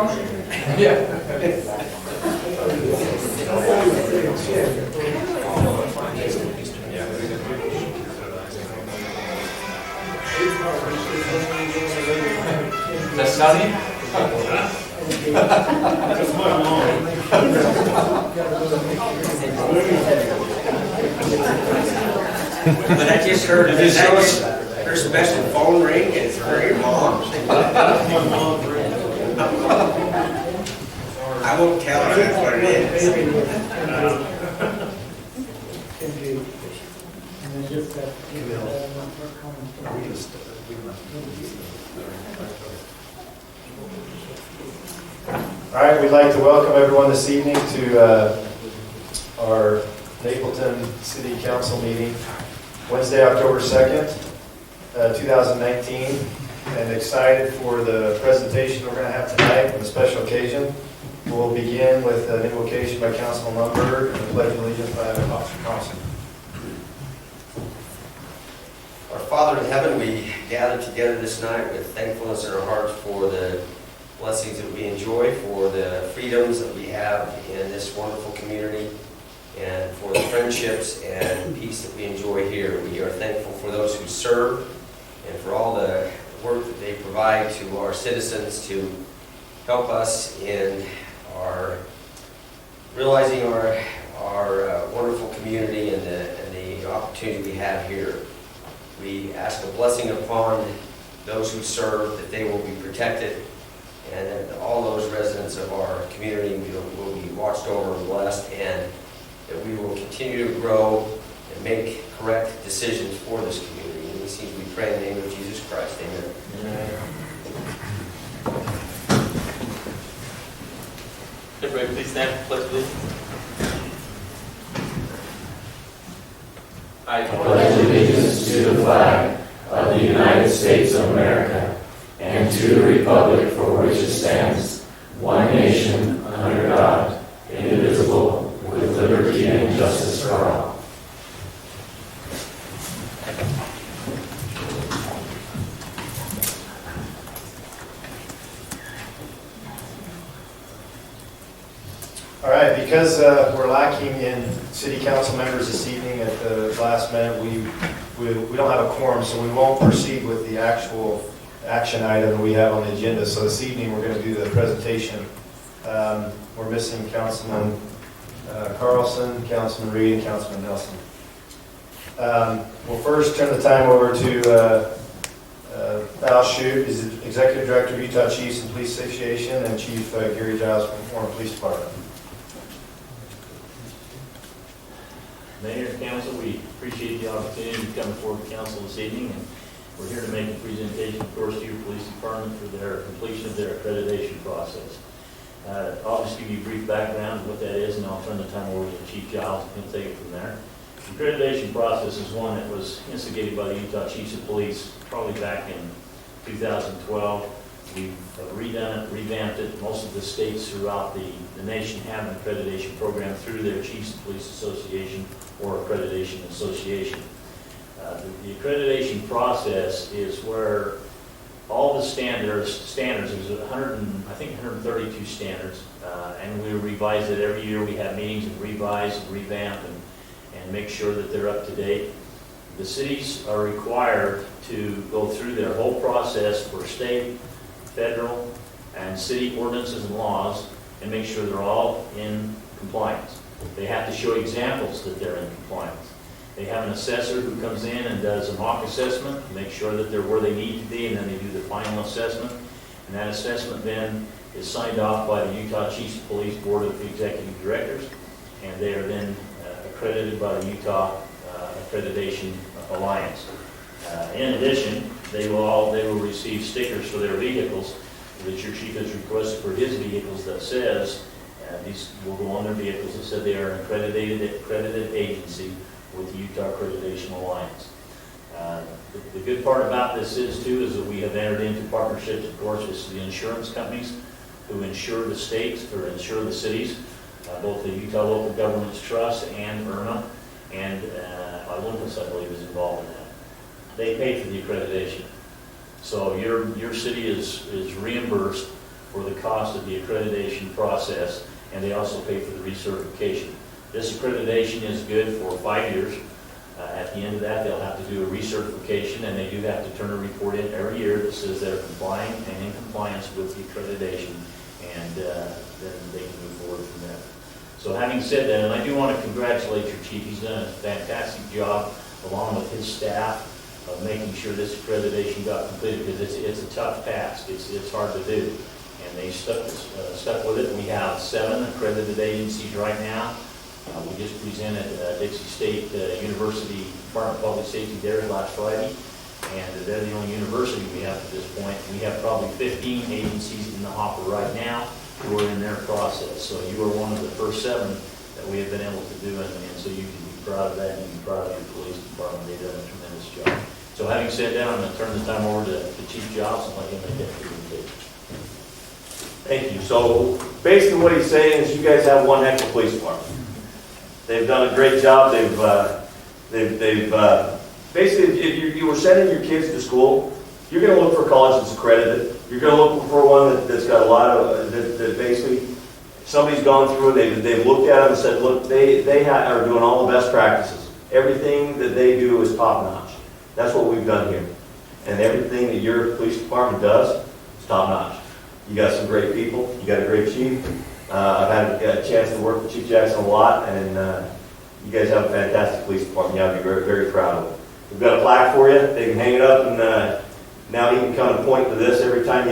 motion. That's sunny? But I just heard her special phone ring. It's for your mom. I won't tell her that's what it is. All right, we'd like to welcome everyone this evening to our Mapleton City Council meeting, Wednesday, October 2nd, 2019, and excited for the presentation we're going to have tonight on a special occasion. We'll begin with an invocation by Councilman Lumberg and a pledge of allegiance by Officer Thompson. Our Father in heaven, we gather together this night with thankfulness in our hearts for the blessings that we enjoy, for the freedoms that we have in this wonderful community, and for the friendships and peace that we enjoy here. We are thankful for those who serve and for all the work that they provide to our citizens to help us in our realizing our wonderful community and the opportunity we have here. We ask a blessing upon those who serve, that they will be protected, and that all those residents of our community will be watched over and blessed, and that we will continue to grow and make correct decisions for this community. And these things we pray in the name of Jesus Christ. Amen. Amen. Everybody please stand for pledge, please. I pledge allegiance to the flag of the United States of America and to the republic for which it stands, one nation, under God, indivisible, with liberty and justice for all. All right, because we're lacking in city council members this evening at the last minute, we don't have a quorum, so we won't proceed with the actual action item we have on the agenda. So this evening we're going to do the presentation. We're missing Councilman Carlson, Councilman Reed, and Councilman Nelson. We'll first turn the time over to Val Shute, is Executive Director of Utah Chiefs and Police Association, and Chief Gary Giles from Warren Police Department. Mayor and Council, we appreciate the opportunity to come before the Council this evening, and we're here to make a presentation, of course, to your Police Department for their completion of their accreditation process. I'll just give you a brief background of what that is, and I'll turn the time over to Chief Giles, and he'll take it from there. The accreditation process is one that was instigated by the Utah Chiefs of Police probably back in 2012. We've redone it, revamped it. Most of the states throughout the nation have an accreditation program through their Chiefs of Police Association or Accreditation Association. The accreditation process is where all the standards, there's 132 standards, and we revise it every year. We have meetings and revise and revamp and make sure that they're up to date. The cities are required to go through their whole process for state, federal, and city ordinances and laws and make sure they're all in compliance. They have to show examples that they're in compliance. They have an assessor who comes in and does a mock assessment to make sure that they're where they need to be, and then they do the final assessment. And that assessment then is signed off by the Utah Chiefs of Police Board of Executive Directors, and they are then accredited by the Utah Accreditation Alliance. In addition, they will receive stickers for their vehicles that your chief has requested for his vehicles that says, these will go on their vehicles that said they are an accredited agency with the Utah Accreditation Alliance. The good part about this is that we have entered into partnerships, of course, with the insurance companies who insure the states or insure the cities, both the Utah Local Governments Trust and IRMA, and Olympus, I believe, is involved in that. They pay for the accreditation. So your city is reimbursed for the cost of the accreditation process, and they also pay for the recertification. This accreditation is good for 5 years. At the end of that, they'll have to do a recertification, and they do have to turn a report in every year that says they're complying and in compliance with the accreditation, and then they can move forward from there. So having said that, and I do want to congratulate your chief, he's done a fantastic job along with his staff of making sure this accreditation got completed, because it's a tough task, it's hard to do, and they stuck with it. We have 7 accredited agencies right now. We just presented Dixie State University Department of Public Safety theirs last Friday, and they're the only university we have at this point. We have probably 15 agencies in the hopper right now who are in their process. So you are one of the first 7 that we have been able to do, and so you can be proud of that, and you can be proud of your police department. They've done a tremendous job. So having said that, I'm going to turn the time over to Chief Jobs and let him make that presentation. Thank you. So basically what he's saying is you guys have one heck of a police department. They've done a great job. They've basically, if you were sending your kids to school, you're going to look for a college that's accredited. You're going to look for one that's got a lot of, that basically somebody's gone through and they've looked at them and said, look, they are doing all the best practices. Everything that they do is top notch. That's what we've done here. And everything that your police department does is top notch. You got some great people. You got a great chief. I've had a chance to work with Chief Jackson a lot, and you guys have a fantastic police department. You ought to be very, very proud of it. We've got a plaque for you. They can hang it up, and now he can come and point to this every time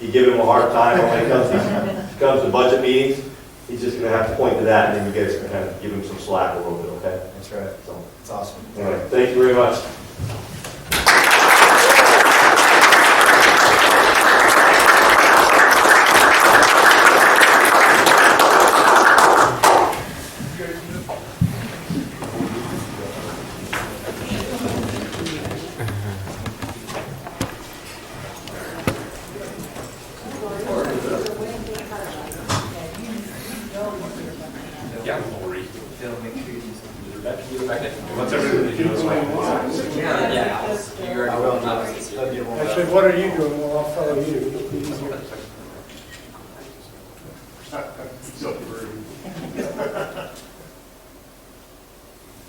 you give him a hard time when it comes to budget meetings. He's just going to have to point to that, and then you guys can kind of give him some slack a little bit, okay? That's right. So, It's awesome. all right. Thank you very much. Actually, what are you doing? Well, I'll follow you. It'll be easier.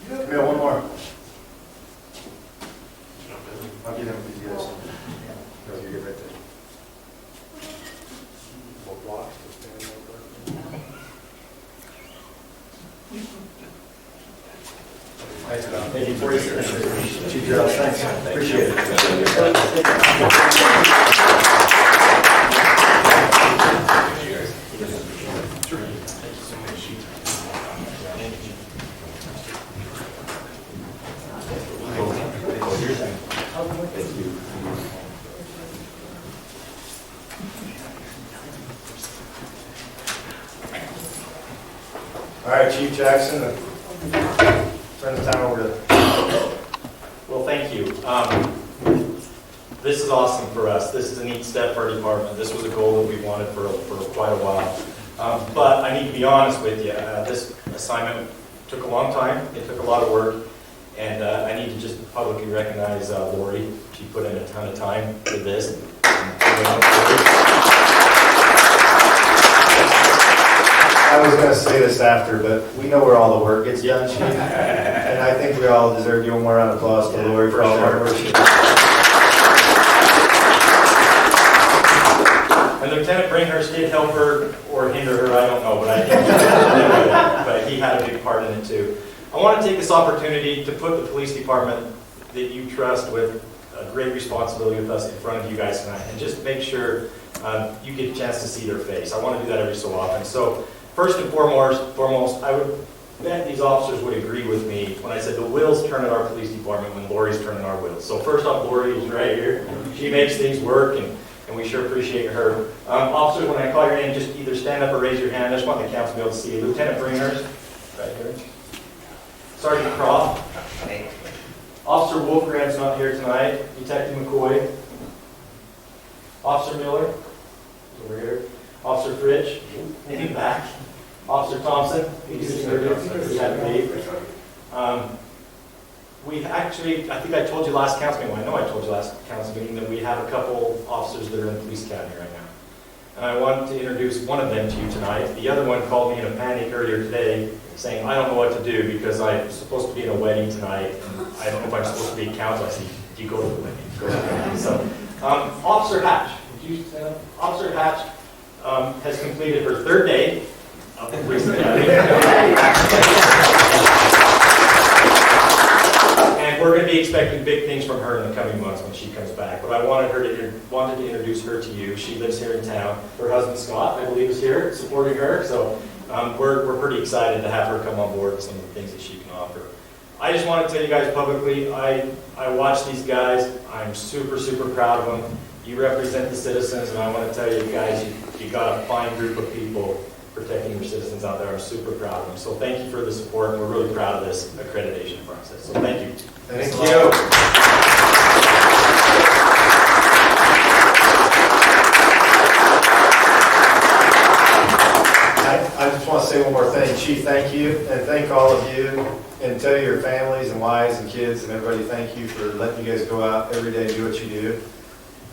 Camille, one more. I'll give him a piece of this. No, you're good right there. Thank you for your Chief Gerald, thanks. Appreciate it. All right, Chief Jackson, turn the time over to. Well, thank you. This is awesome for us. This is a neat step for our department. This was a goal that we wanted for quite a while. But I need to be honest with you. This assignment took a long time. It took a lot of work. And I need to just publicly recognize Lori. She put in a ton of time for this. I was going to say this after, but we know where all the work gets done, Chief. And I think we all deserve to give one more round of applause to Lori for all the hard work she did. And Lieutenant Bringhurst did help her or hinder her, I don't know, but I think he did. But he had a big part in it too. I want to take this opportunity to put the police department that you trust with a great responsibility with us in front of you guys tonight, and just make sure you get a chance to see their face. I want to do that every so often. So first and foremost, I would bet these officers would agree with me when I said the wheels turn in our police department when Lori's turning our wheels. So first off, Lori is right here. She makes things work, and we sure appreciate her. Officers, when I call your name, just either stand up or raise your hand. I just want the council to be able to see you. Lieutenant Bringhurst, right here. Sergeant Croft. Officer Wolfgram's not here tonight. Detective McCoy. Officer Miller, over here. Officer Fritsch, in the back. Officer Thompson, we actually, I think I told you last council meeting, well, I know I told you last council meeting that we have a couple officers that are in the police academy right and I want to introduce one of them to you tonight. The other one called me in a panic earlier today, saying, I don't know what to do because I'm supposed to be in a wedding tonight, and I don't know if I'm supposed to be in council. I said, do you go to the wedding? Go to the wedding. So, Officer Hatch, would you stand up? Officer Hatch has completed her third day of the police academy. And we're going to be expecting big things from her in the coming months when she comes back. But I wanted to introduce her to you. She lives here in town. Her husband Scott, I believe, is here supporting her. So we're pretty excited to have her come on board with some of the things that she can offer. I just want to tell you guys publicly, I watch these guys. I'm super, super proud of them. You represent the citizens, and I want to tell you guys, you got a fine group of people protecting your citizens out there. I'm super proud of them. So thank you for the support, and we're really proud of this accreditation process. So thank you. Thank you. I just want to say one more thing. Chief, thank you, and thank all of you, and tell your families and wives and kids and everybody, thank you for letting you guys go out every day and do what you do.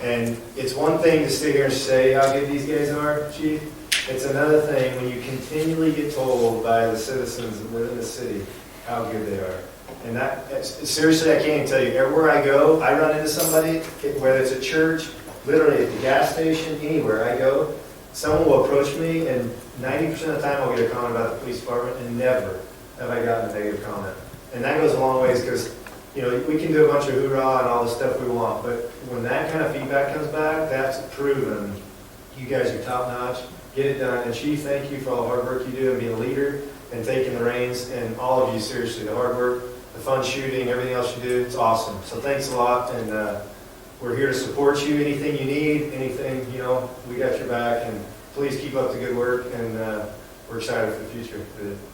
And it's one thing to sit here and say how good these guys are, Chief. It's another thing when you continually get told by the citizens within the city how good they are. And seriously, I can't even tell you. Everywhere I go, I run into somebody, whether it's at church, literally at the gas station, anywhere I go, someone will approach me, and 90% of the time I'll get a comment about the police department, and never have I gotten a negative comment. And that goes a long ways because, you know, we can do a bunch of hoorah and all the stuff we want, but when that kind of feedback comes back, that's proven you guys are top notch. Get it done. And Chief, thank you for all the hard work you do and being a leader and taking the reins. And all of you, seriously, the hard work, the fun shooting, everything else you do, it's awesome. So thanks a lot. And we're here to support you. Anything you need, anything, you know, we got your back. And please keep up the good work. And we're excited for the future.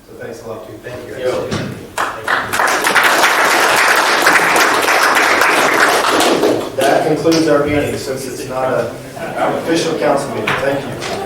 So thanks a lot, Chief. Thank you. That concludes our meeting since it's not an official council meeting. Thank you.